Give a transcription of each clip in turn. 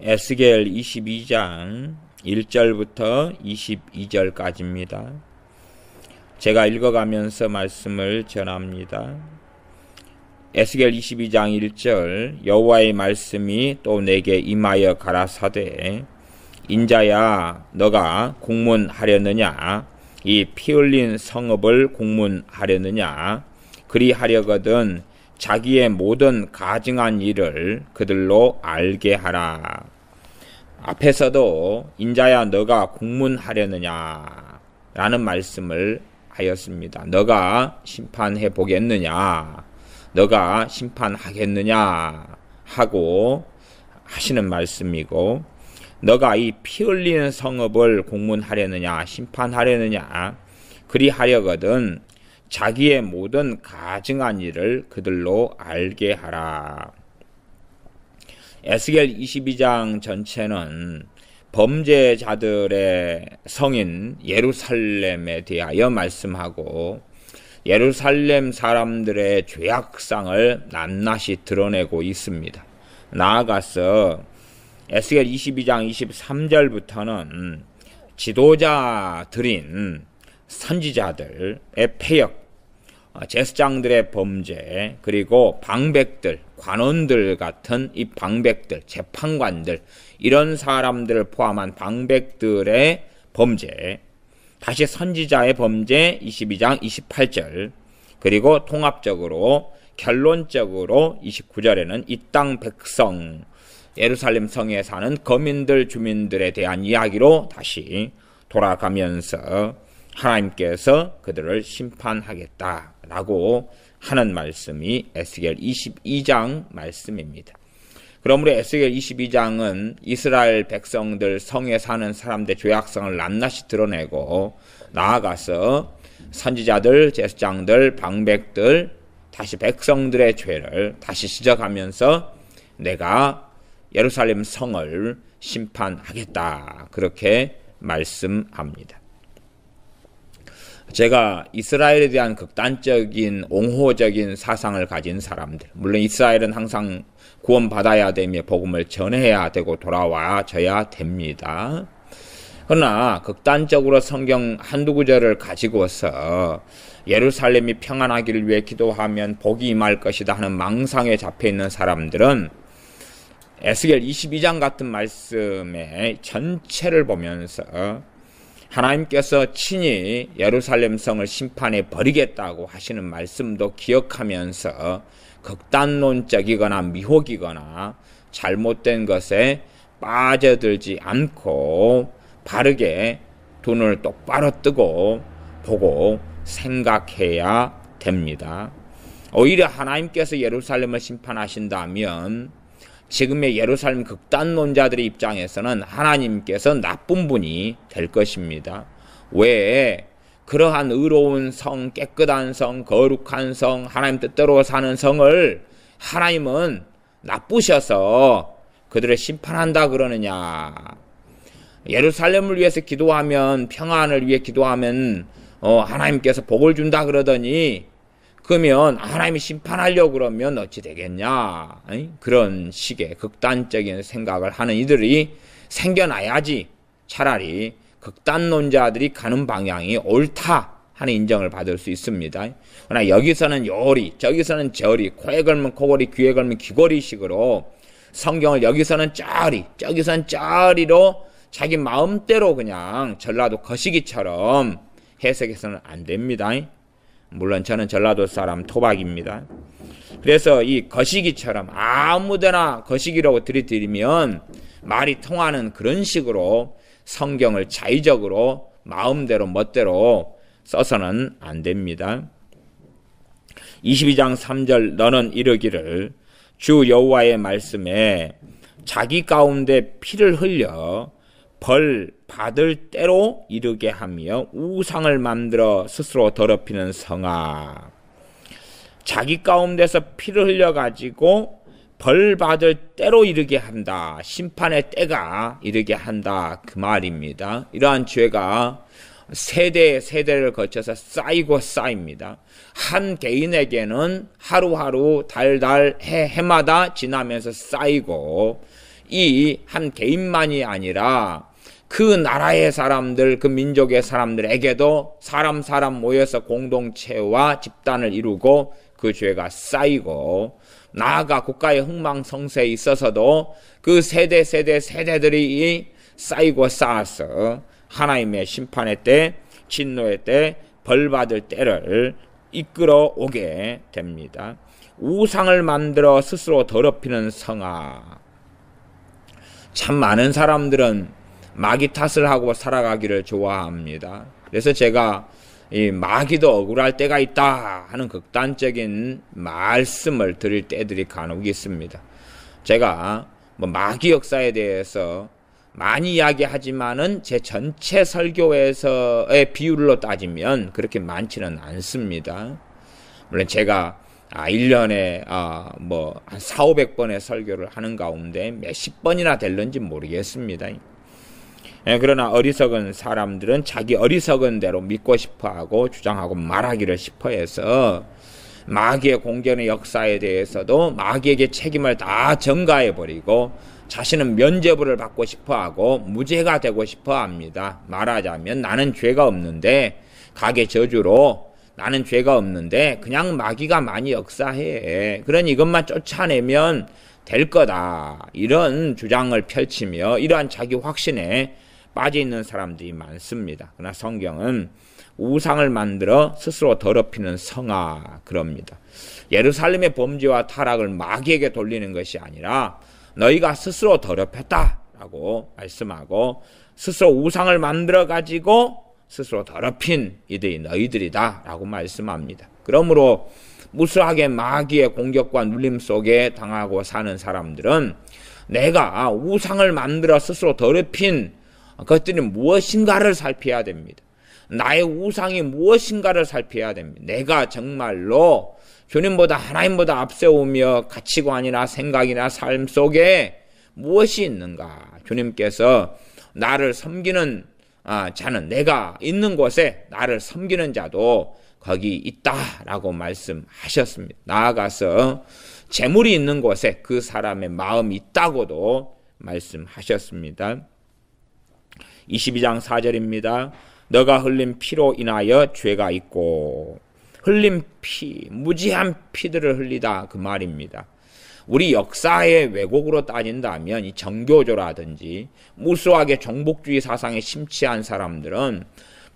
에스겔 22장 1절부터 22절까지입니다. 제가 읽어가면서 말씀을 전합니다. 에스겔 22장 1절 여호와의 말씀이 또 내게 임하여 가라사대 인자야 너가 공문하려느냐 이 피 흘린 성읍을 공문하려느냐 그리하려거든 자기의 모든 가증한 일을 그들로 알게 하라. 앞에서도 인자야 너가 공문하려느냐 라는 말씀을 하였습니다. 너가 심판해 보겠느냐 너가 심판하겠느냐 하고 하시는 말씀이고, 너가 이 피 흘리는 성읍을 공문하려느냐 심판하려느냐 그리하려거든 자기의 모든 가증한 일을 그들로 알게 하라. 에스겔 22장 전체는 범죄자들의 성인 예루살렘에 대하여 말씀하고 예루살렘 사람들의 죄악상을 낱낱이 드러내고 있습니다. 나아가서 에스겔 22장 23절부터는 지도자들인 선지자들의 폐역, 제사장들의 범죄, 그리고 방백들, 관원들 같은 이 방백들, 재판관들, 이런 사람들을 포함한 방백들의 범죄, 다시 선지자의 범죄 22장 28절, 그리고 통합적으로 결론적으로 29절에는 이 땅 백성, 예루살렘 성에 사는 거민들, 주민들에 대한 이야기로 다시 돌아가면서 하나님께서 그들을 심판하겠다라고 하는 말씀이 에스겔 22장 말씀입니다. 그러므로 에스겔 22장은 이스라엘 백성들, 성에 사는 사람들의 죄악성을 낱낱이 드러내고 나아가서 선지자들, 제사장들, 방백들, 다시 백성들의 죄를 다시 지적하면서 내가 예루살렘 성을 심판하겠다 그렇게 말씀합니다. 제가 이스라엘에 대한 극단적인 옹호적인 사상을 가진 사람들, 물론 이스라엘은 항상 구원받아야 되며 복음을 전해야 되고 돌아와줘야 됩니다. 그러나 극단적으로 성경 한두 구절을 가지고서 예루살렘이 평안하기를 위해 기도하면 복이 임할 것이다 하는 망상에 잡혀있는 사람들은 에스겔 22장 같은 말씀의 전체를 보면서 하나님께서 친히 예루살렘 성을 심판해 버리겠다고 하시는 말씀도 기억하면서 극단론적이거나 미혹이거나 잘못된 것에 빠져들지 않고 바르게 두 눈을 똑바로 뜨고 보고 생각해야 됩니다. 오히려 하나님께서 예루살렘을 심판하신다면 지금의 예루살렘 극단론자들의 입장에서는 하나님께서 나쁜 분이 될 것입니다. 왜? 그러한 의로운 성, 깨끗한 성, 거룩한 성, 하나님 뜻대로 사는 성을 하나님은 나쁘셔서 그들을 심판한다 그러느냐. 예루살렘을 위해서 기도하면, 평안을 위해 기도하면 하나님께서 복을 준다 그러더니 그러면 하나님이 심판하려고 그러면 어찌 되겠냐. 그런 식의 극단적인 생각을 하는 이들이 생겨나야지 차라리 극단론자들이 가는 방향이 옳다 하는 인정을 받을 수 있습니다. 그러나 여기서는 요리, 저기서는 저리, 코에 걸면 코걸이, 귀에 걸면 귀걸이 식으로 성경을 여기서는 쩌리, 저기서는 쩌리로 자기 마음대로 그냥 전라도 거시기처럼 해석해서는 안 됩니다. 물론 저는 전라도 사람 토박입니다. 그래서 이 거시기처럼 아무데나 거시기라고 들이대면 말이 통하는 그런 식으로 성경을 자의적으로 마음대로 멋대로 써서는 안 됩니다. 22장 3절 너는 이르기를 주 여호와의 말씀에 자기 가운데 피를 흘려 벌 받을 때로 이르게 하며 우상을 만들어 스스로 더럽히는 성아. 자기 가운데서 피를 흘려가지고 벌 받을 때로 이르게 한다. 심판의 때가 이르게 한다. 그 말입니다. 이러한 죄가 세대를 거쳐서 쌓이고 쌓입니다. 한 개인에게는 하루하루 달달 해마다 지나면서 쌓이고 이 한 개인만이 아니라 그 나라의 사람들, 그 민족의 사람들에게도 사람 모여서 공동체와 집단을 이루고 그 죄가 쌓이고, 나아가 국가의 흥망성쇠에 있어서도 그 세대들이 쌓이고 쌓아서 하나님의 심판의 때, 진노의 때, 벌받을 때를 이끌어 오게 됩니다. 우상을 만들어 스스로 더럽히는 성아. 참 많은 사람들은 마귀 탓을 하고 살아가기를 좋아합니다. 그래서 제가 이 마귀도 억울할 때가 있다 하는 극단적인 말씀을 드릴 때들이 간혹 있습니다. 제가 마귀 역사에 대해서 많이 이야기하지만은 제 전체 설교에서의 비율로 따지면 그렇게 많지는 않습니다. 물론 제가 1년에 한 400~500번의 설교를 하는 가운데 몇십 번이나 될는지 모르겠습니다. 그러나 어리석은 사람들은 자기 어리석은 대로 믿고 싶어하고 주장하고 말하기를 싶어해서 마귀의 공견의 역사에 대해서도 마귀에게 책임을 다 전가해버리고 자신은 면죄부를 받고 싶어하고 무죄가 되고 싶어합니다. 말하자면 나는 죄가 없는데, 가게 저주로 나는 죄가 없는데 그냥 마귀가 많이 역사해. 그러니 이것만 쫓아내면 될 거다. 이런 주장을 펼치며 이러한 자기 확신에 빠져 있는 사람들이 많습니다. 그러나 성경은 우상을 만들어 스스로 더럽히는 성아 그럽니다. 예루살렘의 범죄와 타락을 마귀에게 돌리는 것이 아니라 너희가 스스로 더럽혔다라고 말씀하고, 스스로 우상을 만들어 가지고 스스로 더럽힌 이들이 너희들이다 라고 말씀합니다. 그러므로 무수하게 마귀의 공격과 눌림 속에 당하고 사는 사람들은 내가 우상을 만들어 스스로 더럽힌 그것들이 무엇인가를 살펴야 됩니다. 나의 우상이 무엇인가를 살펴야 됩니다. 내가 정말로 주님보다 하나님보다 앞세우며 가치관이나 생각이나 삶 속에 무엇이 있는가. 주님께서 나를 섬기는 자는, 내가 있는 곳에 나를 섬기는 자도 거기 있다라고 말씀하셨습니다. 나아가서 재물이 있는 곳에 그 사람의 마음이 있다고도 말씀하셨습니다. 22장 4절입니다. 너가 흘린 피로 인하여 죄가 있고, 흘린 피, 무지한 피들을 흘리다 그 말입니다. 우리 역사의 왜곡으로 따진다면 이 정교조라든지 무수하게 정복주의 사상에 심취한 사람들은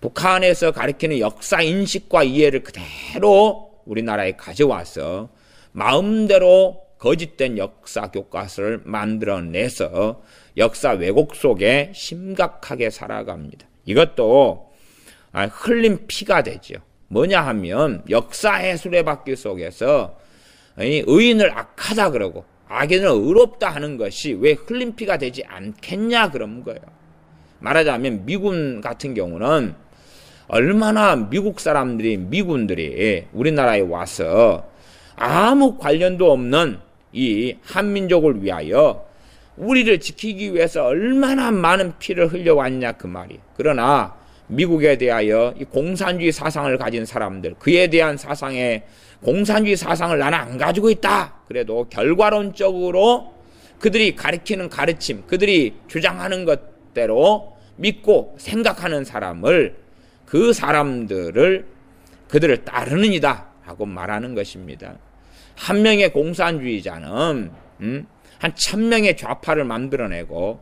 북한에서 가리키는 역사 인식과 이해를 그대로 우리나라에 가져와서 마음대로 거짓된 역사 교과서를 만들어내서 역사 왜곡 속에 심각하게 살아갑니다. 이것도 흘린 피가 되죠. 뭐냐 하면 역사의 수레바퀴 속에서 의인을 악하다 그러고 악인을 의롭다 하는 것이 왜 흘린 피가 되지 않겠냐 그런 거예요. 말하자면 미군 같은 경우는 얼마나 미국 사람들이, 미군들이 우리나라에 와서 아무 관련도 없는 이 한민족을 위하여 우리를 지키기 위해서 얼마나 많은 피를 흘려왔냐 그 말이에요. 그러나 미국에 대하여 이 공산주의 사상을 가진 사람들, 그에 대한 사상에 공산주의 사상을 나는 안 가지고 있다. 그래도 결과론적으로 그들이 가리키는 가르침, 그들이 주장하는 것대로 믿고 생각하는 사람을, 그 사람들을 그들을 따르는 이다 라고 말하는 것입니다. 한 명의 공산주의자는 한 1000명의 좌파를 만들어내고,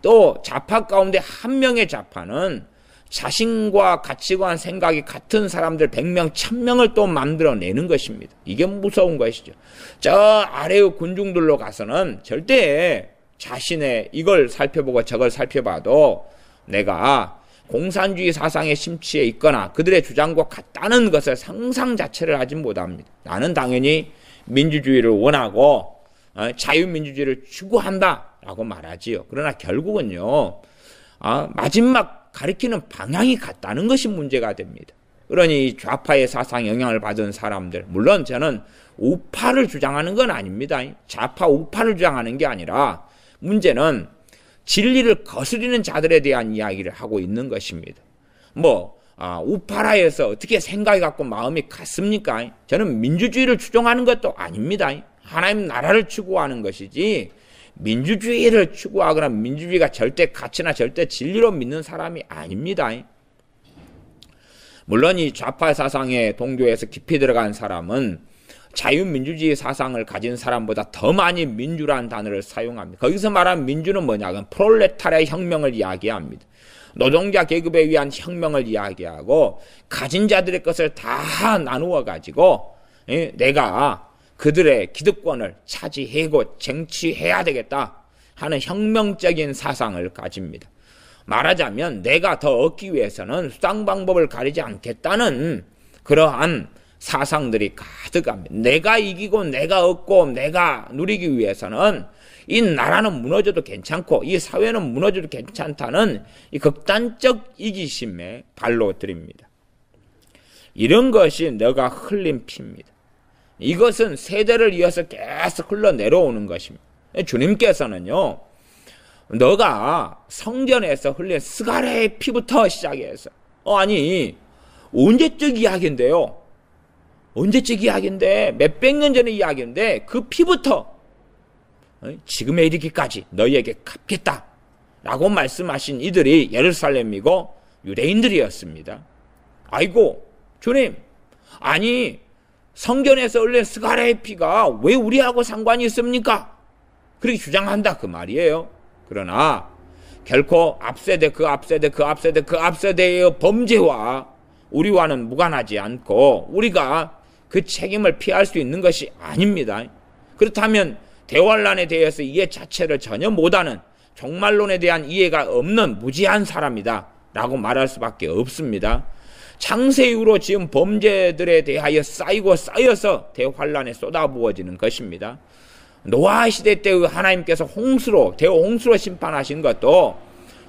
또 좌파 가운데 한 명의 좌파는 자신과 가치관 생각이 같은 사람들 100명, 1000명을 또 만들어내는 것입니다. 이게 무서운 것이죠. 저 아래의 군중들로 가서는 절대 자신의 이걸 살펴보고 저걸 살펴봐도 내가 공산주의 사상에 심취해 있거나 그들의 주장과 같다는 것을 상상 자체를 하지 못합니다. 나는 당연히 민주주의를 원하고 자유민주주의를 추구한다라고 말하지요. 그러나 결국은요, 마지막 가리키는 방향이 같다는 것이 문제가 됩니다. 그러니 좌파의 사상 영향을 받은 사람들, 물론 저는 우파를 주장하는 건 아닙니다. 좌파 우파를 주장하는 게 아니라 문제는 진리를 거스리는 자들에 대한 이야기를 하고 있는 것입니다. 우파라 해서 어떻게 생각이 같고 마음이 같습니까? 저는 민주주의를 추종하는 것도 아닙니다. 하나님 나라를 추구하는 것이지 민주주의를 추구하거나 민주주의가 절대 가치나 절대 진리로 믿는 사람이 아닙니다. 물론 이 좌파 사상의 동조에서 깊이 들어간 사람은 자유민주주의 사상을 가진 사람보다 더 많이 민주라는 단어를 사용합니다. 거기서 말하는 민주는 뭐냐? 그건 프롤레타리아 혁명을 이야기합니다. 노동자 계급에 의한 혁명을 이야기하고 가진 자들의 것을 다 나누어 가지고 내가 그들의 기득권을 차지하고 쟁취해야 되겠다 하는 혁명적인 사상을 가집니다. 말하자면 내가 더 얻기 위해서는 수단 방법을 가리지 않겠다는 그러한 사상들이 가득합니다. 내가 이기고 내가 얻고 내가 누리기 위해서는 이 나라는 무너져도 괜찮고 이 사회는 무너져도 괜찮다는 이 극단적 이기심에 발로 들입니다. 이런 것이 너가 흘린 피입니다. 이것은 세대를 이어서 계속 흘러내려오는 것입니다. 주님께서는요, 너가 성전에서 흘린 스가랴의 피부터 시작해서 아니 언제적 이야기인데요. 언제적 이야기인데 몇백 년 전의 이야기인데 그 피부터 지금에 이르기까지 너희에게 갚겠다 라고 말씀하신 이들이 예루살렘이고 유대인들이었습니다. 아이고 주님, 아니 성전에서 흘린 스가랴의 피가 왜 우리하고 상관이 있습니까? 그렇게 주장한다 그 말이에요. 그러나 결코 앞세대 그 앞세대 그 앞세대 그 앞세대의 범죄와 우리와는 무관하지 않고 우리가 그 책임을 피할 수 있는 것이 아닙니다. 그렇다면 대환란에 대해서 이해 자체를 전혀 못하는 종말론에 대한 이해가 없는 무지한 사람이다 라고 말할 수밖에 없습니다. 창세 이후로 지금 범죄들에 대하여 쌓이고 쌓여서 대환란에 쏟아부어지는 것입니다. 노아 시대 때의 하나님께서 대홍수로 심판하신 것도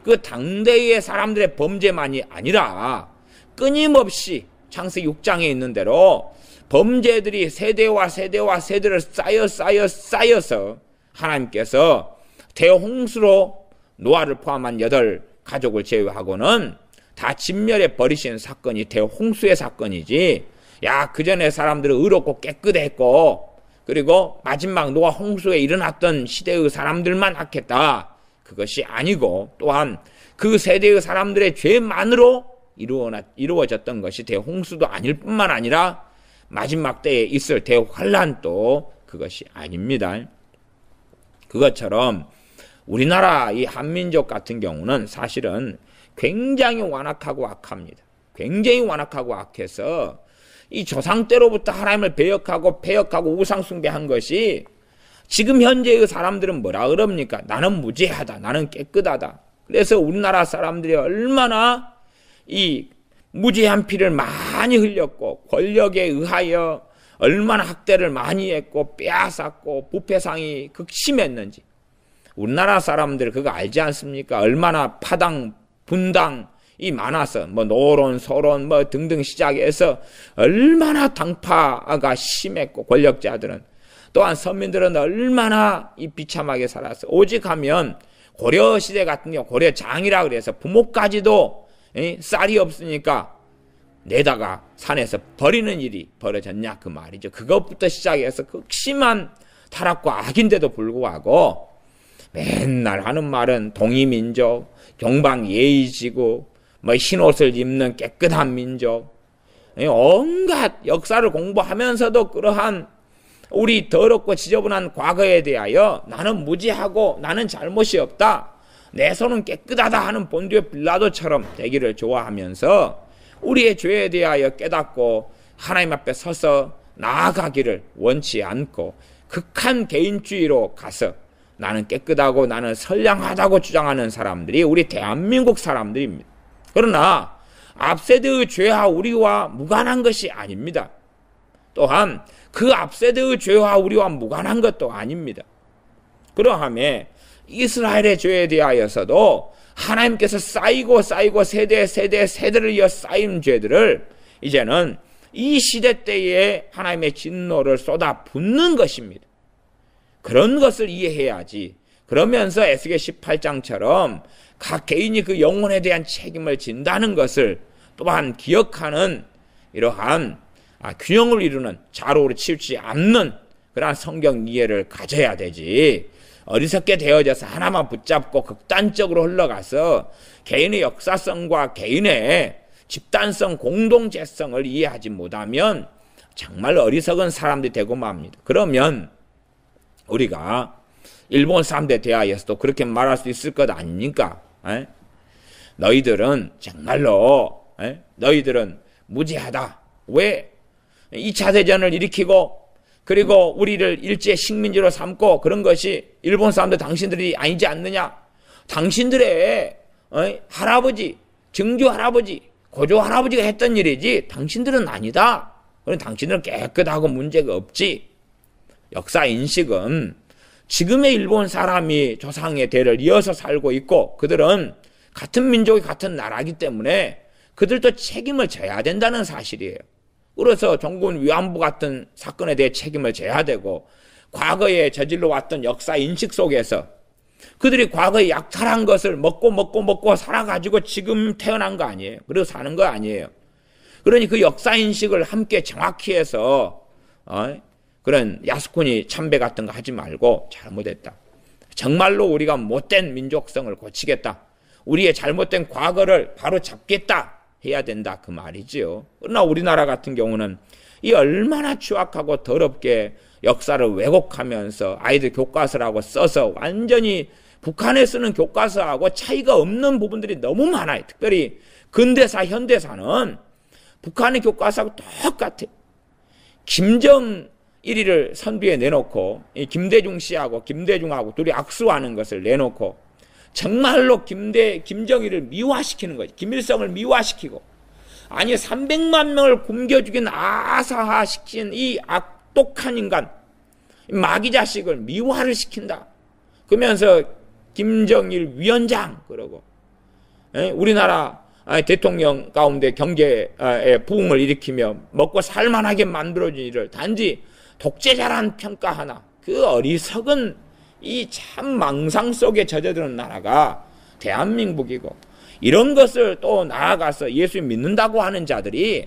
그 당대의 사람들의 범죄만이 아니라 끊임없이 창세기 6장에 있는 대로 범죄들이 세대와 세대를 쌓여서 하나님께서 대홍수로 노아를 포함한 8가족을 제외하고는 다 진멸해 버리신 사건이 대홍수의 사건이지, 야, 그 전에 사람들은 의롭고 깨끗했고 그리고 마지막 노아 홍수에 일어났던 시대의 사람들만 악했다, 그것이 아니고 또한 그 세대의 사람들의 죄만으로 이루어졌던 것이 대홍수도 아닐 뿐만 아니라 마지막 때에 있을 대환란도 그것이 아닙니다. 그것처럼 우리나라 이 한민족 같은 경우는 사실은 굉장히 완악하고 악합니다. 굉장히 완악하고 악해서 이 조상 때로부터 하나님을 배역하고 우상 숭배한 것이 지금 현재의 사람들은 뭐라 그럽니까? 나는 무죄하다, 나는 깨끗하다. 그래서 우리나라 사람들이 얼마나 이 무죄한 피를 많이 흘렸고 권력에 의하여 얼마나 학대를 많이 했고 빼앗았고 부패상이 극심했는지 우리나라 사람들 그거 알지 않습니까? 얼마나 파당 분당이 많아서 뭐 노론 서론 뭐 등등 시작해서 얼마나 당파가 심했고 권력자들은 또한 서민들은 얼마나 이 비참하게 살았어. 오직 하면 고려시대 같은 경우 고려장이라 그래서 부모까지도 쌀이 없으니까 내다가 산에서 버리는 일이 벌어졌냐 그 말이죠. 그것부터 시작해서 극심한 타락과 악인데도 불구하고 맨날 하는 말은 동이민족, 경방예의지고 뭐 흰옷을 입는 깨끗한 민족, 온갖 역사를 공부하면서도 그러한 우리 더럽고 지저분한 과거에 대하여 나는 무지하고 나는 잘못이 없다, 내 손은 깨끗하다 하는 본디오 빌라도처럼 되기를 좋아하면서 우리의 죄에 대하여 깨닫고 하나님 앞에 서서 나아가기를 원치 않고 극한 개인주의로 가서 나는 깨끗하고 나는 선량하다고 주장하는 사람들이 우리 대한민국 사람들입니다. 그러나 앞세대의 죄와 우리와 무관한 것이 아닙니다. 또한 그 앞세대의 죄와 우리와 무관한 것도 아닙니다. 그러함에 이스라엘의 죄에 대하여서도 하나님께서 쌓이고 세대를 이어 쌓인 죄들을 이제는 이 시대 때에 하나님의 진노를 쏟아붓는 것입니다. 그런 것을 이해해야지. 그러면서 에스겔 18장처럼 각 개인이 그 영혼에 대한 책임을 진다는 것을 또한 기억하는 이러한 균형을 이루는 좌우로 치우치지 않는 그러한 성경 이해를 가져야 되지. 어리석게 되어져서 하나만 붙잡고 극단적으로 흘러가서 개인의 역사성과 개인의 집단성, 공동체성을 이해하지 못하면 정말 어리석은 사람들이 되고 맙니다. 그러면 우리가 일본 사람들에 대하여서도 그렇게 말할 수 있을 것 아닙니까? 에? 너희들은 정말로 너희들은 무지하다. 왜 2차 대전을 일으키고 그리고 우리를 일제 식민지로 삼고 그런 것이 일본 사람들 당신들이 아니지 않느냐? 당신들의 할아버지, 증조 할아버지, 고조 할아버지가 했던 일이지 당신들은 아니다. 그럼 당신들은 깨끗하고 문제가 없지. 역사 인식은 지금의 일본 사람이 조상의 대를 이어서 살고 있고 그들은 같은 민족이 같은 나라이기 때문에 그들도 책임을 져야 된다는 사실이에요. 그래서 종군 위안부 같은 사건에 대해 책임을 져야 되고 과거에 저질러 왔던 역사 인식 속에서 그들이 과거에 약탈한 것을 먹고 살아가지고 지금 태어난 거 아니에요. 그리고 사는 거 아니에요. 그러니 그 역사 인식을 함께 정확히 해서 그런 야스쿠니 참배 같은 거 하지 말고 잘못했다. 정말로 우리가 못된 민족성을 고치겠다. 우리의 잘못된 과거를 바로 잡겠다. 해야 된다 그 말이지요. 그러나 우리나라 같은 경우는 이 얼마나 추악하고 더럽게 역사를 왜곡하면서 아이들 교과서라고 써서 완전히 북한에 쓰는 교과서하고 차이가 없는 부분들이 너무 많아요. 특별히 근대사, 현대사는 북한의 교과서하고 똑같아요. 김정일이를 선두에 내놓고 김대중 씨하고 김대중하고 둘이 악수하는 것을 내놓고 정말로 김정일을 미화시키는 거지. 김일성을 미화시키고 아니 300만 명을 굶겨 죽인 아사화시킨 이 악독한 인간 마귀 자식을 미화를 시킨다. 그러면서 김정일 위원장 그러고 우리나라 대통령 가운데 경제의 부흥을 일으키며 먹고 살만하게 만들어준 일을 단지 독재자란 평가하나 그 어리석은 이 참 망상 속에 젖어드는 나라가 대한민국이고 이런 것을 또 나아가서 예수 믿는다고 하는 자들이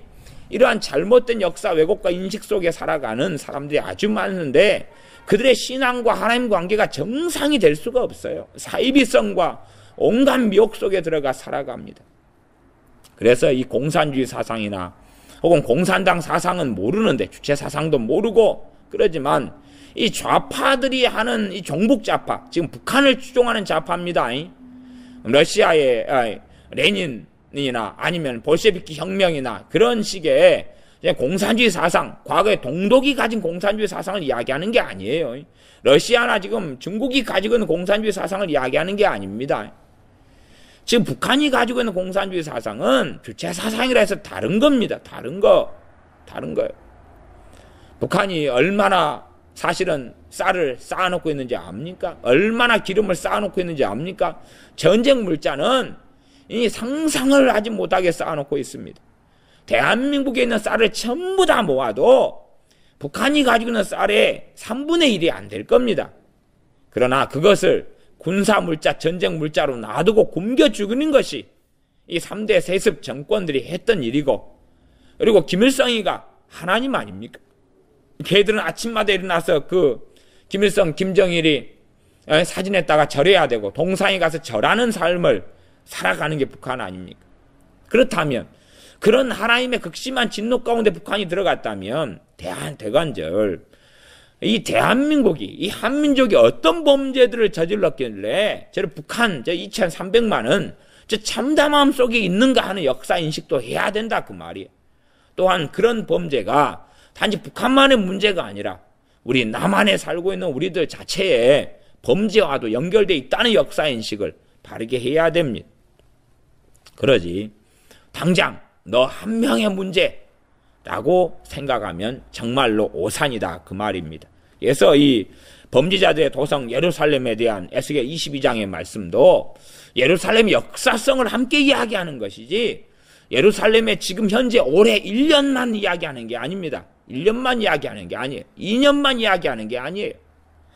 이러한 잘못된 역사 왜곡과 인식 속에 살아가는 사람들이 아주 많은데 그들의 신앙과 하나님 관계가 정상이 될 수가 없어요. 사이비성과 온갖 미혹 속에 들어가 살아갑니다. 그래서 이 공산주의 사상이나 혹은 공산당 사상은 모르는데 주체 사상도 모르고 그러지만 이 좌파들이 하는 이 종북 좌파, 지금 북한을 추종하는 좌파입니다. 러시아의 레닌이나 아니면 볼셰비키 혁명이나 그런 식의 공산주의 사상, 과거에 동독이 가진 공산주의 사상을 이야기하는 게 아니에요. 러시아나 지금 중국이 가지고 있는 공산주의 사상을 이야기하는 게 아닙니다. 지금 북한이 가지고 있는 공산주의 사상은 주체 사상이라 해서 다른 겁니다. 다른 거예요. 북한이 얼마나 사실은 쌀을 쌓아놓고 있는지 압니까? 얼마나 기름을 쌓아놓고 있는지 압니까? 전쟁 물자는 이 상상을 하지 못하게 쌓아놓고 있습니다. 대한민국에 있는 쌀을 전부 다 모아도 북한이 가지고 있는 쌀의 3분의 1이 안 될 겁니다. 그러나 그것을 군사 물자, 전쟁 물자로 놔두고 굶겨 죽이는 것이 이 3대 세습 정권들이 했던 일이고 그리고 김일성이가 하나님 아닙니까? 걔들은 아침마다 일어나서 그 김일성, 김정일이 사진에다가 절해야 되고 동상에 가서 절하는 삶을 살아가는 게 북한 아닙니까? 그렇다면 그런 하나님의 극심한 진노 가운데 북한이 들어갔다면 대관절 이 대한민국이 이 한민족이 어떤 범죄들을 저질렀길래 저를 북한 저 2,300만은 저 참담함 속에 있는가 하는 역사 인식도 해야 된다 그 말이에요. 또한 그런 범죄가 단지 북한만의 문제가 아니라 우리 남한에 살고 있는 우리들 자체의 범죄와도 연결되어 있다는 역사인식을 바르게 해야 됩니다. 그러지 당장 너 한 명의 문제라고 생각하면 정말로 오산이다 그 말입니다. 그래서 이 범죄자들의 도성 예루살렘에 대한 에스겔 22장의 말씀도 예루살렘의 역사성을 함께 이야기하는 것이지 예루살렘의 지금 현재 올해 1년만 이야기하는 게 아닙니다. 1년만 이야기하는 게 아니에요. 2년만 이야기하는 게 아니에요.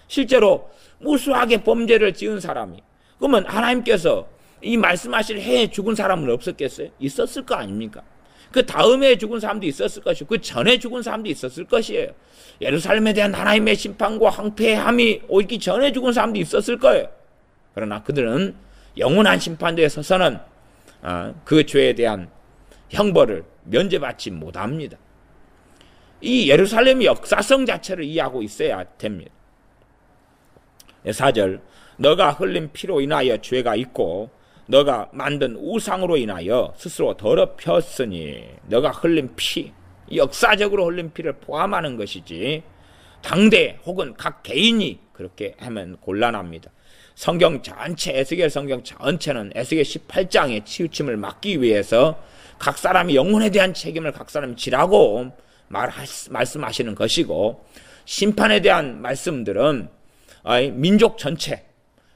실제로 무수하게 범죄를 지은 사람이 그러면 하나님께서 이 말씀하실 해에 죽은 사람은 없었겠어요? 있었을 거 아닙니까? 그 다음에 죽은 사람도 있었을 것이고 그 전에 죽은 사람도 있었을 것이에요. 예루살렘에 대한 하나님의 심판과 황폐함이 오기 전에 죽은 사람도 있었을 거예요. 그러나 그들은 영원한 심판대에 서서는 그 죄에 대한 형벌을 면제받지 못합니다. 이 예루살렘의 역사성 자체를 이해하고 있어야 됩니다. 4절, 너가 흘린 피로 인하여 죄가 있고 너가 만든 우상으로 인하여 스스로 더럽혔으니, 너가 흘린 피, 역사적으로 흘린 피를 포함하는 것이지 당대 혹은 각 개인이 그렇게 하면 곤란합니다. 성경 전체, 에스겔 성경 전체는 에스겔 18장의 치우침을 막기 위해서 각 사람이 영혼에 대한 책임을 각 사람이 지라고 말씀하시는 것이고, 심판에 대한 말씀들은 민족 전체,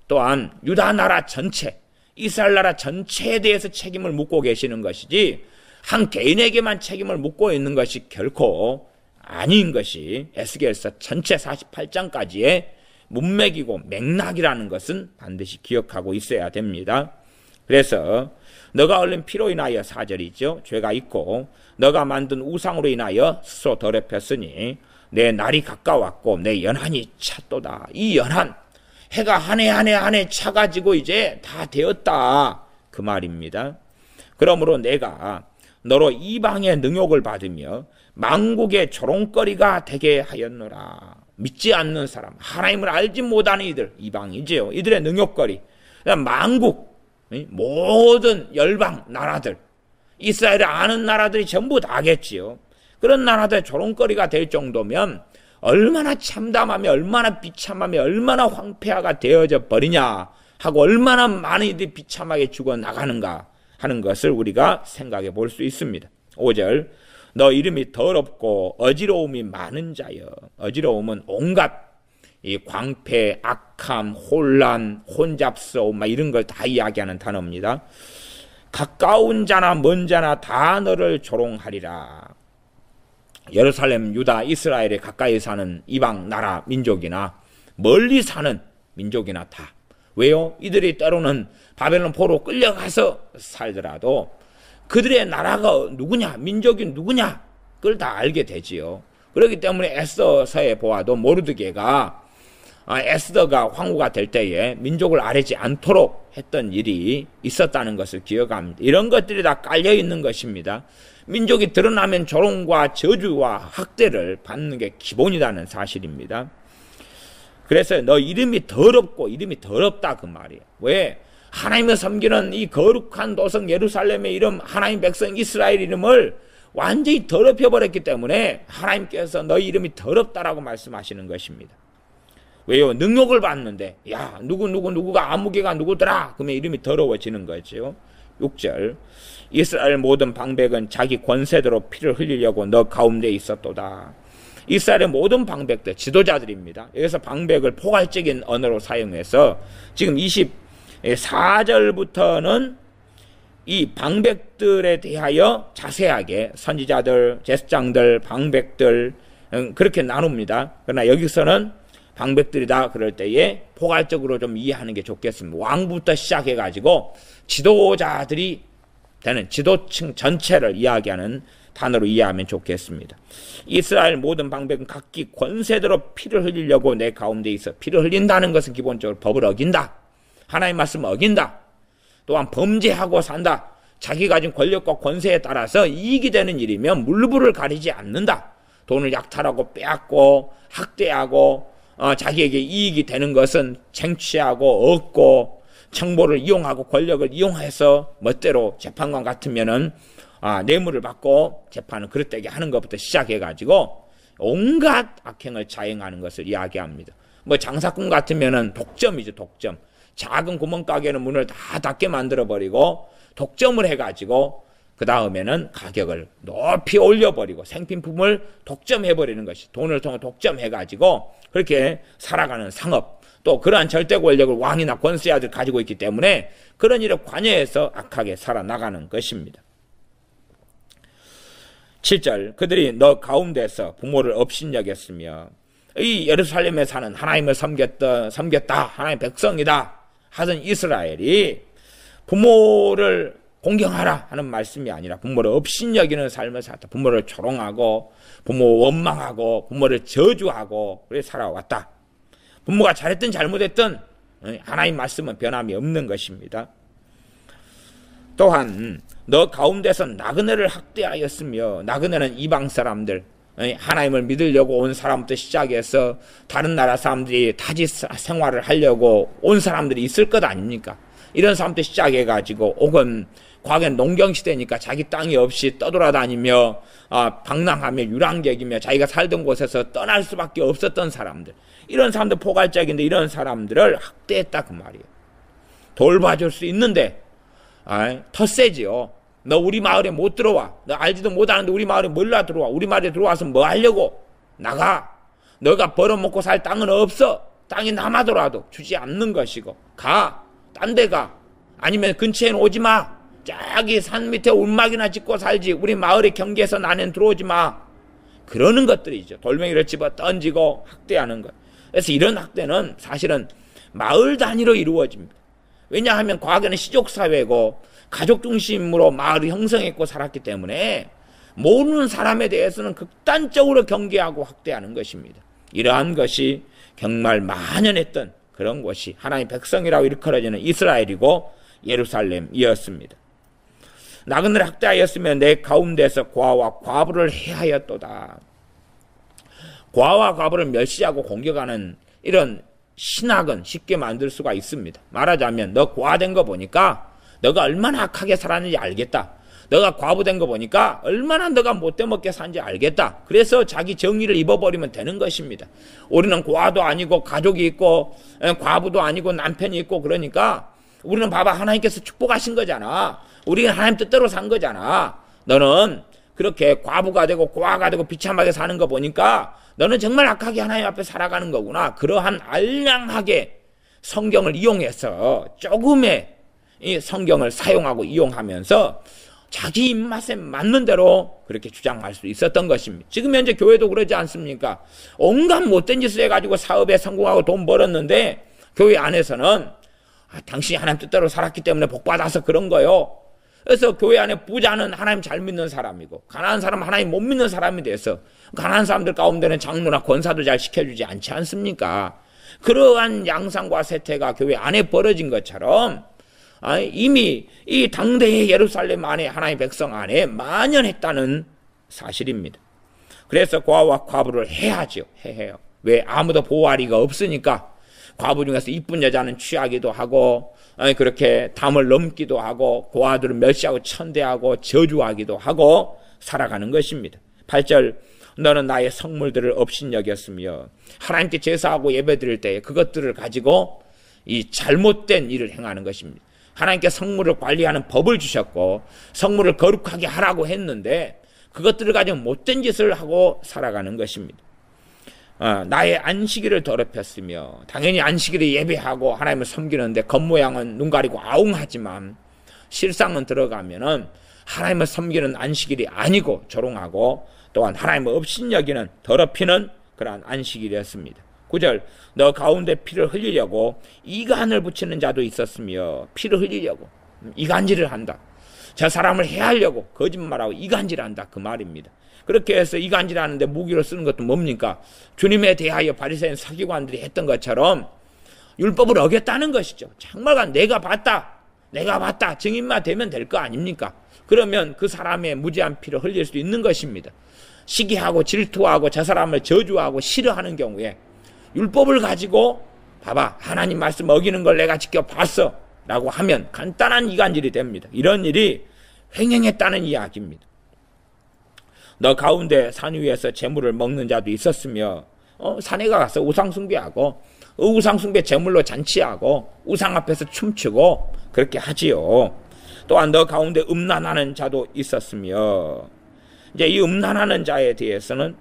또한 유다 나라 전체, 이스라엘 나라 전체에 대해서 책임을 묻고 계시는 것이지 한 개인에게만 책임을 묻고 있는 것이 결코 아닌 것이 에스겔서 전체 48장까지의 문맥이고 맥락이라는 것은 반드시 기억하고 있어야 됩니다. 그래서 너가 흘린 피로 인하여 4절이죠. 죄가 있고 너가 만든 우상으로 인하여 스스로 더럽혔으니 내 날이 가까웠고 내 연한이 찼도다. 이 연한, 해가 한 해 한 해 한 해 차가지고 이제 다 되었다, 그 말입니다. 그러므로 내가 너로 이방의 능욕을 받으며 만국의 조롱거리가 되게 하였노라. 믿지 않는 사람, 하나님을 알지 못하는 이들, 이방이지요. 이들의 능욕거리, 만국, 모든 열방 나라들, 이스라엘을 아는 나라들이 전부 다겠지요. 그런 나라들의 조롱거리가 될 정도면 얼마나 참담하며 얼마나 비참하며 얼마나 황폐화가 되어져 버리냐 하고 얼마나 많은 이들이 비참하게 죽어나가는가 하는 것을 우리가 생각해 볼 수 있습니다. 5절, 너 이름이 더럽고 어지러움이 많은 자여. 어지러움은 온갖 이 광폐, 악함, 혼란, 혼잡스러움 이런 걸 다 이야기하는 단어입니다. 가까운 자나 먼 자나 다 너를 조롱하리라. 예루살렘, 유다, 이스라엘에 가까이 사는 이방 나라 민족이나 멀리 사는 민족이나 다. 왜요? 이들이 때로는 바벨론 포로 끌려가서 살더라도 그들의 나라가 누구냐, 민족이 누구냐, 그걸 다 알게 되지요. 그렇기 때문에 에스더서에 보아도 모르드게가 에스더가 황후가 될 때에 민족을 아뢰지 않도록 했던 일이 있었다는 것을 기억합니다. 이런 것들이 다 깔려 있는 것입니다. 민족이 드러나면 조롱과 저주와 학대를 받는 게 기본이라는 사실입니다. 그래서 너 이름이 더럽고 이름이 더럽다, 그 말이에요. 왜? 하나님을 섬기는 이 거룩한 도성 예루살렘의 이름, 하나님 백성 이스라엘 이름을 완전히 더럽혀버렸기 때문에 하나님께서 너 이름이 더럽다라고 말씀하시는 것입니다. 왜요? 능욕을 받는데 야, 누구가 아무개가 누구더라, 그러면 이름이 더러워지는 거죠. 6절, 이스라엘 모든 방백은 자기 권세대로 피를 흘리려고 너 가운데 있었도다. 이스라엘의 모든 방백들, 지도자들입니다. 여기서 방백을 포괄적인 언어로 사용해서 지금 24절부터는 이 방백들에 대하여 자세하게 선지자들, 제사장들, 방백들 그렇게 나눕니다. 그러나 여기서는 방백들이다 그럴 때에 포괄적으로 좀 이해하는 게 좋겠습니다. 왕부터 시작해가지고 지도자들이 되는 지도층 전체를 이야기하는 단어로 이해하면 좋겠습니다. 이스라엘 모든 방백은 각기 권세대로 피를 흘리려고 내 가운데 있어. 피를 흘린다는 것은 기본적으로 법을 어긴다, 하나님 말씀을 어긴다, 또한 범죄하고 산다. 자기 가진 권력과 권세에 따라서 이익이 되는 일이면 물불을 가리지 않는다. 돈을 약탈하고 빼앗고 학대하고 자기에게 이익이 되는 것은 쟁취하고 얻고 정보를 이용하고 권력을 이용해서 멋대로 재판관 같으면은 뇌물을 받고 재판을 그릇되게 하는 것부터 시작해가지고 온갖 악행을 자행하는 것을 이야기합니다. 뭐 장사꾼 같으면은 독점이죠, 독점. 작은 구멍가게는 문을 다 닫게 만들어버리고 독점을 해가지고 그 다음에는 가격을 높이 올려버리고 생필품을 독점해버리는 것이, 돈을 통해 독점해가지고 그렇게 살아가는 상업, 또 그러한 절대 권력을 왕이나 권세자들 가지고 있기 때문에 그런 일에 관여해서 악하게 살아나가는 것입니다. 7절, 그들이 너 가운데서 부모를 업신여겼으며, 이 예루살렘에 사는 하나님을 섬겼다, 하나님의 백성이다 하던 이스라엘이 부모를 공경하라 하는 말씀이 아니라 부모를 업신여기는 삶을 살았다. 부모를 조롱하고 부모 원망하고 부모를 저주하고 그래 살아왔다. 부모가 잘했든 잘못했든 하나님 말씀은 변함이 없는 것입니다. 또한 너 가운데서 나그네를 학대하였으며, 나그네는 이방 사람들, 하나님을 믿으려고 온 사람부터 시작해서 다른 나라 사람들이 타지 생활을 하려고 온 사람들이 있을 것 아닙니까? 이런 사람부터 시작해가지고, 혹은 과거엔 농경시대니까 자기 땅이 없이 떠돌아다니며 방랑하며 유랑객이며 자기가 살던 곳에서 떠날 수밖에 없었던 사람들, 이런 사람들 포괄적인데 이런 사람들을 학대했다 그 말이에요. 돌봐줄 수 있는데 더 세지요. 너 우리 마을에 못 들어와. 너 알지도 못하는데 우리 마을에 몰라 들어와. 우리 마을에 들어와서 뭐 하려고? 나가. 너가 벌어먹고 살 땅은 없어. 땅이 남아더라도 주지 않는 것이고, 가. 딴 데 가. 아니면 근처에는 오지 마. 저기 산 밑에 울막이나 짓고 살지. 우리 마을의 경계에서 나는 들어오지 마. 그러는 것들이죠. 돌멩이를 집어 던지고 학대하는 것. 그래서 이런 학대는 사실은 마을 단위로 이루어집니다. 왜냐하면 과거에는 시족사회고 가족 중심으로 마을이 형성했고 살았기 때문에 모르는 사람에 대해서는 극단적으로 경계하고 학대하는 것입니다. 이러한 것이 정말 만연했던 그런 곳이 하나님의 백성이라고 일컬어지는 이스라엘이고 예루살렘이었습니다. 나그네를 학대하였으면 내 가운데서 고아와 과부를 해하였도다. 고아와 과부를 멸시하고 공격하는 이런 신학은 쉽게 만들 수가 있습니다. 말하자면 너 고아된 거 보니까 너가 얼마나 악하게 살았는지 알겠다. 너가 과부된 거 보니까 얼마나 너가 못되먹게 산지 알겠다. 그래서 자기 정의를 입어버리면 되는 것입니다. 우리는 고아도 아니고 가족이 있고 과부도 아니고 남편이 있고 그러니까 우리는 봐봐, 하나님께서 축복하신 거잖아. 우리는 하나님 뜻대로 산 거잖아. 너는 그렇게 과부가 되고 고아가 되고 비참하게 사는 거 보니까 너는 정말 악하게 하나님 앞에 살아가는 거구나. 그러한 알량하게 성경을 이용해서 조금의 이 성경을 사용하고 이용하면서 자기 입맛에 맞는 대로 그렇게 주장할 수 있었던 것입니다. 지금 현재 교회도 그러지 않습니까? 온갖 못된 짓을 해가지고 사업에 성공하고 돈 벌었는데 교회 안에서는 당신이 하나님 뜻대로 살았기 때문에 복받아서 그런 거요. 그래서 교회 안에 부자는 하나님 잘 믿는 사람이고 가난한 사람은 하나님 못 믿는 사람이 돼서 가난한 사람들 가운데는 장로나 권사도 잘 시켜주지 않지 않습니까? 그러한 양상과 세태가 교회 안에 벌어진 것처럼 이미 이 당대의 예루살렘 안에 하나님의 백성 안에 만연했다는 사실입니다. 그래서 고아와 과부를 해야죠. 해요. 왜? 아무도 보호할 리가 없으니까. 과부 중에서 이쁜 여자는 취하기도 하고 그렇게 담을 넘기도 하고 고아들을 멸시하고 천대하고 저주하기도 하고 살아가는 것입니다. 8절 너는 나의 성물들을 업신여겼으며 하나님께 제사하고 예배드릴 때에 그것들을 가지고 이 잘못된 일을 행하는 것입니다. 하나님께 성물을 관리하는 법을 주셨고 성물을 거룩하게 하라고 했는데 그것들을 가지고 못된 짓을 하고 살아가는 것입니다. 나의 안식일을 더럽혔으며 당연히 안식일에 예배하고 하나님을 섬기는데 겉모양은 눈 가리고 아웅하지만 실상은 들어가면은 하나님을 섬기는 안식일이 아니고 조롱하고 또한 하나님을 업신여기는 더럽히는 그러한 안식일이었습니다. 9절 너 가운데 피를 흘리려고 이간을 붙이는 자도 있었으며 피를 흘리려고 이간질을 한다. 저 사람을 해하려고 거짓말하고 이간질한다 그 말입니다. 그렇게 해서 이간질하는데 무기로 쓰는 것도 뭡니까? 주님에 대하여 바리새인 서기관들이 했던 것처럼 율법을 어겼다는 것이죠. 정말 내가 봤다 증인만 되면 될 거 아닙니까? 그러면 그 사람의 무죄한 피를 흘릴 수 있는 것입니다. 시기하고 질투하고 저 사람을 저주하고 싫어하는 경우에 율법을 가지고 봐봐 하나님 말씀 어기는 걸 내가 지켜봤어 라고 하면 간단한 이간질이 됩니다. 이런 일이 횡행했다는 이야기입니다. 너 가운데 산 위에서 재물을 먹는 자도 있었으며 산에 가서 우상숭배하고 우상숭배 재물로 잔치하고 우상 앞에서 춤추고 그렇게 하지요. 또한 너 가운데 음란하는 자도 있었으며 이제 이 음란하는 자에 대해서는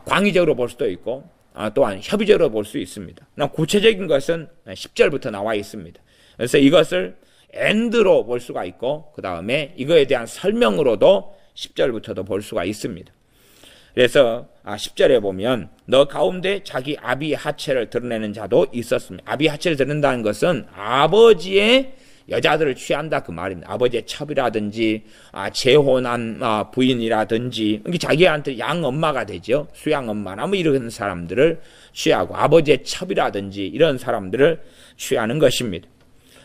광의적으로 볼 수도 있고 또한 협의적으로 볼 수 있습니다. 구체적인 것은 10절부터 나와 있습니다. 그래서 이것을 엔드로 볼 수가 있고 그 다음에 이거에 대한 설명으로도 10절부터도 볼 수가 있습니다. 그래서 10절에 보면 너 가운데 자기 아비의 하체를 드러내는 자도 있었습니다. 아비의 하체를 드러낸다는 것은 아버지의 여자들을 취한다 그 말입니다. 아버지의 첩이라든지 재혼한 부인이라든지 자기한테 양엄마가 되죠. 수양엄마나 뭐 이런 사람들을 취하고 아버지의 첩이라든지 이런 사람들을 취하는 것입니다.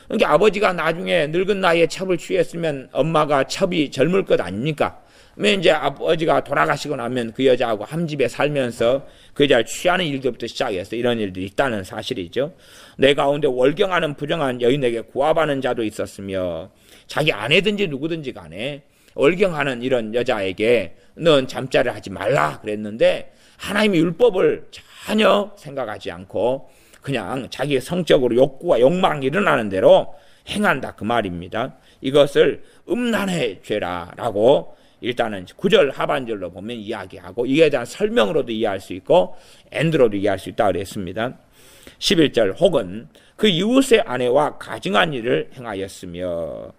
그러니까 아버지가 나중에 늙은 나이에 첩을 취했으면 엄마가 첩이 젊을 것 아닙니까? 그러면 이제 아버지가 돌아가시고 나면 그 여자하고 한 집에 살면서 그 여자를 취하는 일들부터 시작해서 이런 일들이 있다는 사실이죠. 내 가운데 월경하는 부정한 여인에게 구합하는 자도 있었으며 자기 아내든지 누구든지 간에 월경하는 이런 여자에게 넌 잠자리를 하지 말라 그랬는데 하나님의 율법을 전혀 생각하지 않고 그냥 자기의 성적으로 욕구와 욕망이 일어나는 대로 행한다 그 말입니다. 이것을 음란의 죄라라고 일단은 9절 하반절로 보면 이야기하고 이에 대한 설명으로도 이해할 수 있고 엔드로도 이해할 수 있다고 그랬습니다. 11절 혹은 그 이웃의 아내와 가증한 일을 행하였으며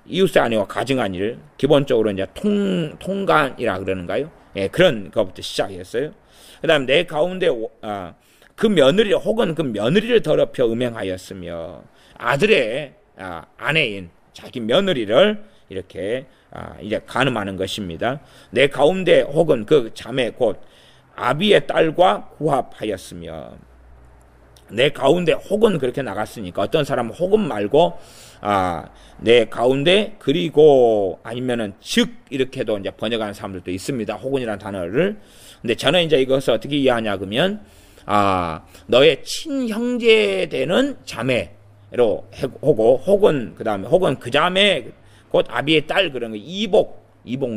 이웃의 아내와 가증한 일 기본적으로 이제 통간이라 그러는가요? 예, 그런 것부터 시작했어요. 그 다음에 내 가운데 그 며느리 혹은 그 며느리를 더럽혀 음행하였으며 아들의 아내인 자기 며느리를 이렇게 이제 간음하는 것입니다. 내 가운데 혹은 그 자매 곧 아비의 딸과 구합하였으며 내 가운데 혹은 그렇게 나갔으니까 어떤 사람은 혹은 말고 내 가운데 그리고 아니면은 즉 이렇게도 이제 번역하는 사람들도 있습니다. 혹은이라는 단어를. 근데 저는 이제 이것을 어떻게 이해하냐 그러면 너의 친형제 되는 자매로 하고 혹은 그다음에 혹은 그 자매 곧 아비의 딸 그런 거 이복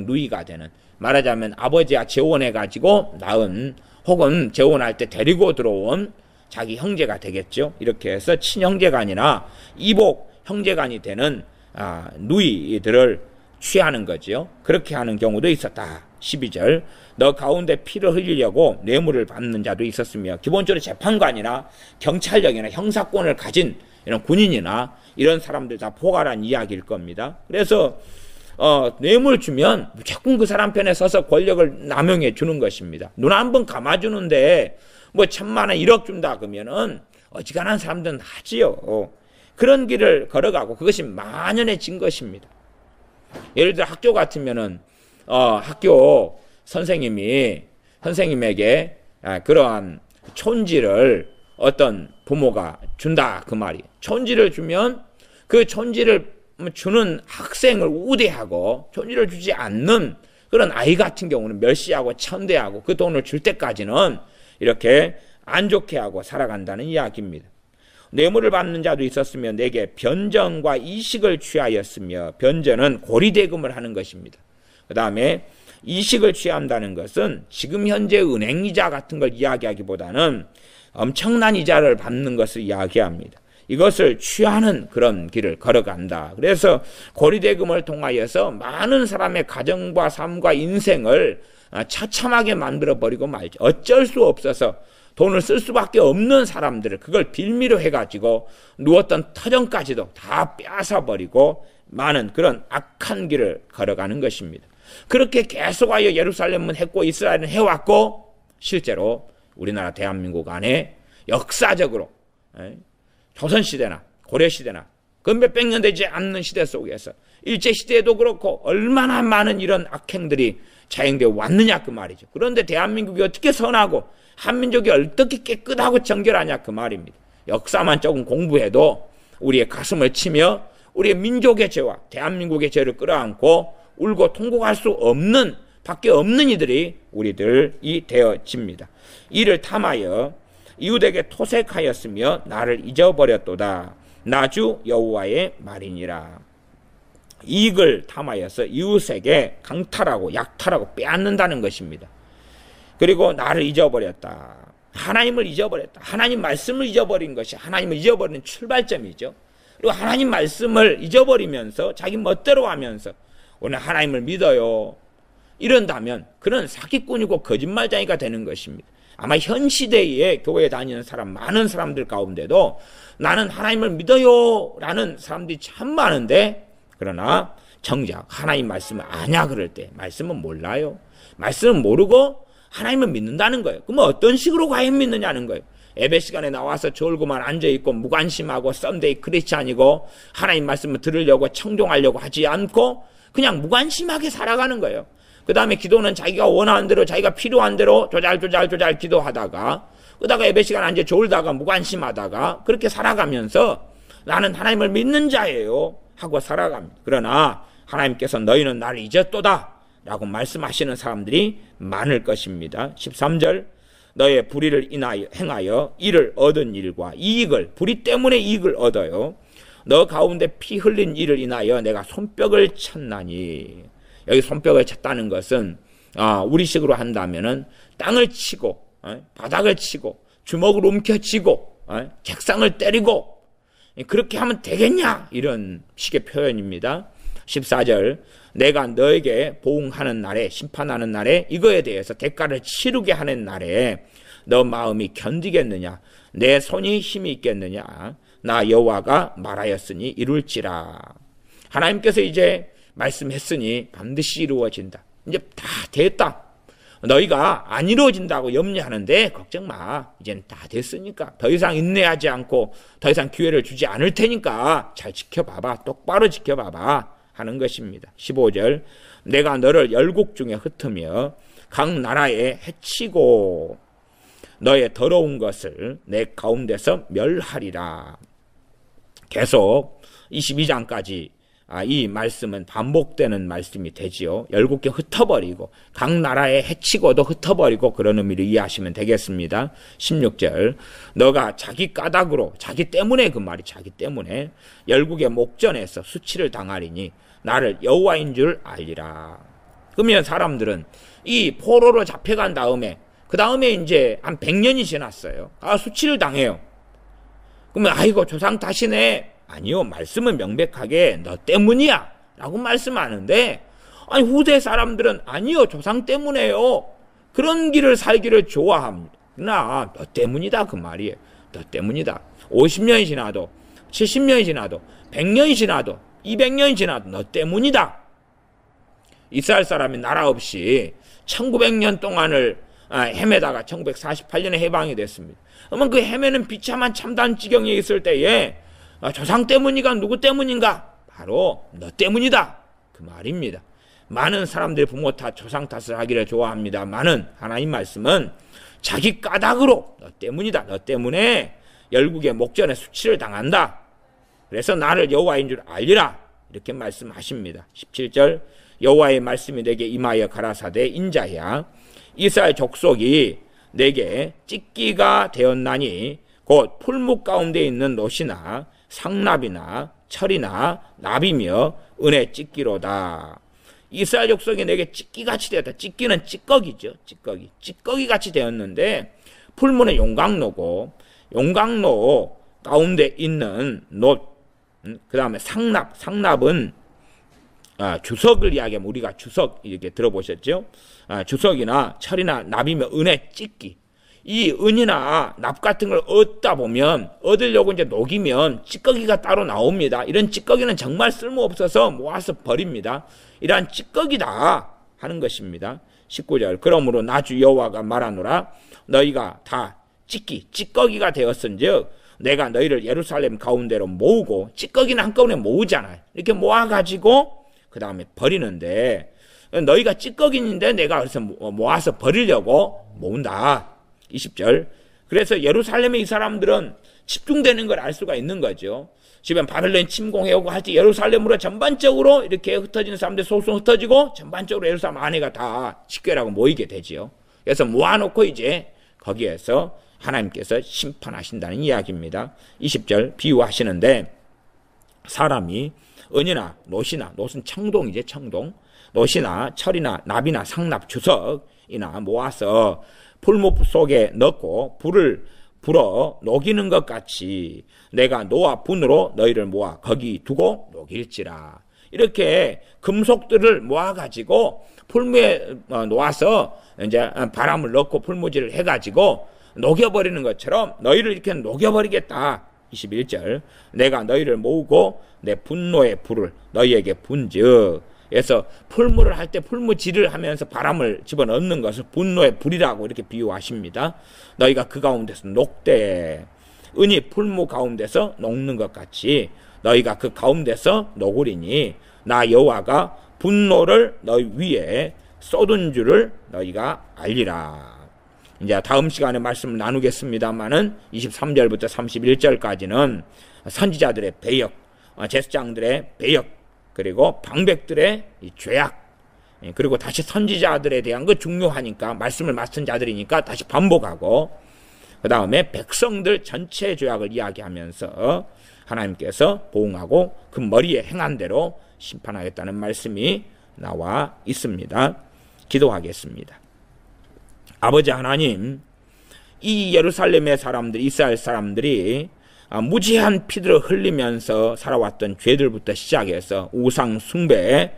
누이가 되는 말하자면 아버지가 재혼해 가지고 낳은 혹은 재혼할 때 데리고 들어온 자기 형제가 되겠죠. 이렇게 해서 친형제가 아니라 이복 형제간이 되는 누이들을 취하는 거죠. 그렇게 하는 경우도 있었다. 12절 너 가운데 피를 흘리려고 뇌물을 받는 자도 있었으며 기본적으로 재판관이나 경찰력이나 형사권을 가진 이런 군인이나 이런 사람들 다 포괄한 이야기일 겁니다. 그래서 뇌물 주면 무조건 그 사람 편에 서서 권력을 남용해 주는 것입니다. 눈 한 번 감아주는데 뭐 1,000만 원 1억 준다 그러면은 어지간한 사람들은 하지요. 그런 길을 걸어가고 그것이 만연해진 것입니다. 예를 들어 학교 같으면은 학교 선생님에게 그러한 촌지를 어떤 부모가 준다 그 말이. 촌지를 주면 그 촌지를 주는 학생을 우대하고 촌지를 주지 않는 그런 아이 같은 경우는 멸시하고 천대하고 그 돈을 줄 때까지는 이렇게 안 좋게 하고 살아간다는 이야기입니다. 뇌물을 받는 자도 있었으며 내게 변전과 이식을 취하였으며 변전은 고리대금을 하는 것입니다. 그 다음에 이식을 취한다는 것은 지금 현재 은행이자 같은 걸 이야기하기보다는 엄청난 이자를 받는 것을 이야기합니다. 이것을 취하는 그런 길을 걸어간다. 그래서 고리대금을 통하여서 많은 사람의 가정과 삶과 인생을 처참하게 만들어버리고 말죠. 어쩔 수 없어서 돈을 쓸 수밖에 없는 사람들을 그걸 빌미로 해가지고 누웠던 터전까지도 다 빼앗아버리고 많은 그런 악한 길을 걸어가는 것입니다. 그렇게 계속하여 예루살렘은 했고 이스라엘은 해왔고 실제로 우리나라 대한민국 안에 역사적으로 조선시대나 고려시대나 그 몇백 년 되지 않는 시대 속에서 일제시대에도 그렇고 얼마나 많은 이런 악행들이 자행되어 왔느냐 그 말이죠. 그런데 대한민국이 어떻게 선하고 한민족이 어떻게 깨끗하고 정결하냐 그 말입니다. 역사만 조금 공부해도 우리의 가슴을 치며 우리의 민족의 죄와 대한민국의 죄를 끌어안고 울고 통곡할 수 없는 밖에 없는 이들이 우리들이 되어집니다. 이를 탐하여 이웃에게 토색하였으며 나를 잊어버렸도다. 나주 여호와의 말이니라. 이익을 탐하여서 이웃에게 강탈하고 약탈하고 빼앗는다는 것입니다. 그리고 나를 잊어버렸다. 하나님을 잊어버렸다. 하나님 말씀을 잊어버린 것이 하나님을 잊어버리는 출발점이죠. 그리고 하나님 말씀을 잊어버리면서 자기 멋대로 하면서 오늘 하나님을 믿어요. 이런다면 그는 사기꾼이고 거짓말쟁이가 되는 것입니다. 아마 현 시대에 교회에 다니는 사람 많은 사람들 가운데도 나는 하나님을 믿어요 라는 사람들이 참 많은데 그러나 정작 하나님 말씀을 아냐 그럴 때 말씀은 몰라요. 말씀은 모르고 하나님을 믿는다는 거예요. 그러면 어떤 식으로 과연 믿느냐는 거예요. 예배 시간에 나와서 졸고만 앉아있고 무관심하고 썬데이 크리스찬이고 하나님 말씀을 들으려고 청종하려고 하지 않고 그냥 무관심하게 살아가는 거예요. 그 다음에 기도는 자기가 원하는 대로 자기가 필요한 대로 조잘 기도하다가 그러다가 예배 시간 앉아 졸다가 무관심하다가 그렇게 살아가면서 나는 하나님을 믿는 자예요 하고 살아갑니다. 그러나 하나님께서 너희는 나를 잊었도다 라고 말씀하시는 사람들이 많을 것입니다. 13절 너의 불의를 행하여 이를 얻은 일과 이익을 불의 때문에 이익을 얻어요. 너 가운데 피 흘린 일을 인하여 내가 손뼉을 쳤나니. 여기 손뼉을 쳤다는 것은 우리식으로 한다면은 땅을 치고 바닥을 치고 주먹을 움켜쥐고 책상을 때리고 그렇게 하면 되겠냐 이런 식의 표현입니다. 14절 내가 너에게 보응하는 날에 심판하는 날에 이거에 대해서 대가를 치르게 하는 날에 너 마음이 견디겠느냐 내 손이 힘이 있겠느냐 나 여호와가 말하였으니 이룰지라. 하나님께서 이제 말씀했으니 반드시 이루어진다. 이제 다 됐다. 너희가 안 이루어진다고 염려하는데 걱정 마. 이제는 다 됐으니까 더 이상 인내하지 않고 더 이상 기회를 주지 않을 테니까 잘 지켜봐봐. 똑바로 지켜봐봐 하는 것입니다. 15절 내가 너를 열국 중에 흩으며 각 나라에 해치고 너의 더러운 것을 내 가운데서 멸하리라. 계속 22장까지 이 말씀은 반복되는 말씀이 되지요. 열국에 흩어버리고 각 나라에 해치고도 흩어버리고 그런 의미를 이해하시면 되겠습니다. 16절 너가 자기 까닭으로 자기 때문에 그 말이 자기 때문에 열국의 목전에서 수치를 당하리니 나를 여호와인 줄 알리라. 그러면 사람들은 이 포로로 잡혀간 다음에 그 다음에 이제 한 100년이 지났어요. 수치를 당해요. 그러면 아이고 조상 탓이네. 아니요, 말씀은 명백하게 너 때문이야 라고 말씀하는데 아니 후대 사람들은 아니요 조상 때문에요 그런 길을 살기를 좋아합니다. 너 때문이다 그 말이에요. 너 때문이다. 50년이 지나도 70년이 지나도 100년이 지나도 200년이 지나도 너 때문이다. 이스라엘 사람이 나라 없이 1900년 동안을 헤매다가 1948년에 해방이 됐습니다. 그러면 그 헤매는 비참한 참담 지경에 있을 때에 조상 때문인가 누구 때문인가? 바로 너 때문이다 그 말입니다. 많은 사람들이 부모 탓 조상 탓을 하기를 좋아합니다만은 하나님 말씀은 자기 까닭으로 너 때문이다. 너 때문에 열국의 목전에 수치를 당한다. 그래서 나를 여호와인 줄 알리라 이렇게 말씀하십니다. 17절 여호와의 말씀이 내게 임하여 가라사대 인자야 이스라엘 족속이 내게 찢기가 되었나니 곧 풀무 가운데 있는 놋이나 상납이나 철이나 납이며 은혜 찢기로다. 이스라엘 족속이 내게 찢기같이 되었다. 찢기는 찌꺼기죠. 찌꺼기같이 되었는데 풀무는 용광로고 용광로 가운데 있는 놋 그 다음에 상납은 주석을 이야기하면 우리가 주석 이렇게 들어보셨죠? 주석이나 철이나 납이며 은혜 찢기. 이 은이나 납 같은 걸 얻다 보면 얻으려고 이제 녹이면 찌꺼기가 따로 나옵니다. 이런 찌꺼기는 정말 쓸모없어서 모아서 버립니다. 이러한 찌꺼기다 하는 것입니다. 19절 그러므로 나 주 여호와가 말하노라 너희가 다 찌꺼기가 되었은즉 내가 너희를 예루살렘 가운데로 모으고 찌꺼기는 한꺼번에 모으잖아요. 이렇게 모아가지고 그 다음에 버리는데 너희가 찌꺼기인데 내가 그래서 모아서 버리려고 모은다. 20절 그래서 예루살렘에 이 사람들은 집중되는 걸 알 수가 있는 거죠. 지금 바벨론 침공해오고 할 때 예루살렘으로 전반적으로 이렇게 흩어지는 사람들 소수 흩어지고 전반적으로 예루살렘 안에가 다 집결하고 모이게 되지요. 그래서 모아놓고 이제 거기에서 하나님께서 심판하신다는 이야기입니다. 20절 비유하시는데 사람이 은이나 놋은 청동이제 청동 놋이나 철이나 납이나 상납 주석이나 모아서 풀무 속에 넣고 불을 불어 녹이는 것 같이 내가 노와 분으로 너희를 모아 거기 두고 녹일지라. 이렇게 금속들을 모아가지고 풀무에 놓아서 이제 바람을 넣고 풀무질을 해가지고 녹여버리는 것처럼 너희를 이렇게 녹여버리겠다. 21절 내가 너희를 모으고 내 분노의 불을 너희에게 분즉 그래서 풀무를 할 때 풀무질을 하면서 바람을 집어넣는 것을 분노의 불이라고 이렇게 비유하십니다. 너희가 그 가운데서 녹되 은이 풀무 가운데서 녹는 것 같이 너희가 그 가운데서 녹으리니 나 여호와가 분노를 너희 위에 쏟은 줄을 너희가 알리라. 이제 다음 시간에 말씀을 나누겠습니다만은 23절부터 31절까지는 선지자들의 배역, 제사장들의 배역, 그리고 방백들의 죄악, 그리고 다시 선지자들에 대한 거 중요하니까 말씀을 맡은 자들이니까 다시 반복하고, 그 다음에 백성들 전체 죄악을 이야기하면서 하나님께서 보응하고 그 머리에 행한 대로 심판하겠다는 말씀이 나와 있습니다. 기도하겠습니다. 아버지 하나님, 이 예루살렘의 사람들, 이스라엘 사람들이 무지한 피들을 흘리면서 살아왔던 죄들부터 시작해서 우상 숭배,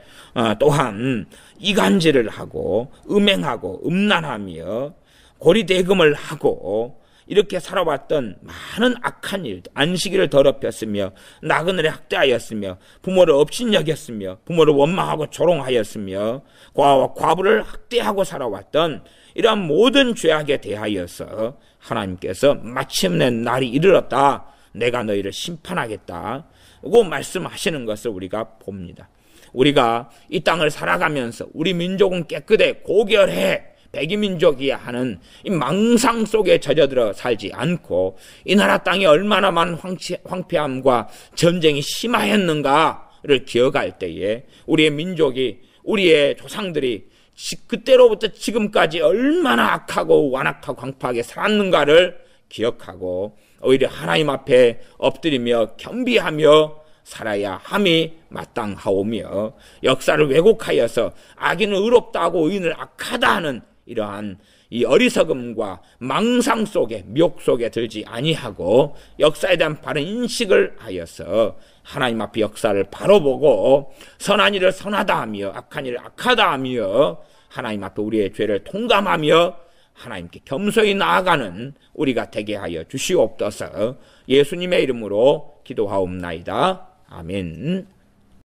또한 이간질을 하고 음행하고 음란하며 고리대금을 하고 이렇게 살아왔던 많은 악한 일, 안식일을 더럽혔으며 나그네를 학대하였으며 부모를 업신여겼으며 부모를 원망하고 조롱하였으며 과와 과부를 학대하고 살아왔던 이러한 모든 죄악에 대하여서 하나님께서 마침내 날이 이르렀다, 내가 너희를 심판하겠다고 말씀하시는 것을 우리가 봅니다. 우리가 이 땅을 살아가면서 우리 민족은 깨끗해 고결해 백이민족이야 하는 이 망상 속에 젖어들어 살지 않고 이 나라 땅에 얼마나 많은 황폐함과 전쟁이 심하였는가를 기억할 때에 우리의 민족이, 우리의 조상들이 그때로부터 지금까지 얼마나 악하고 완악하고 황폐하게 살았는가를 기억하고 오히려 하나님 앞에 엎드리며 겸비하며 살아야 함이 마땅하오며, 역사를 왜곡하여서 악인은 의롭다고 의인을 악하다 하는 이러한 이 어리석음과 망상 속에, 미혹 속에 들지 아니하고 역사에 대한 바른 인식을 하여서 하나님 앞에 역사를 바로 보고 선한 일을 선하다 하며 악한 일을 악하다 하며 하나님 앞에 우리의 죄를 통감하며 하나님께 겸손히 나아가는 우리가 되게 하여 주시옵소서. 예수님의 이름으로 기도하옵나이다. 아멘.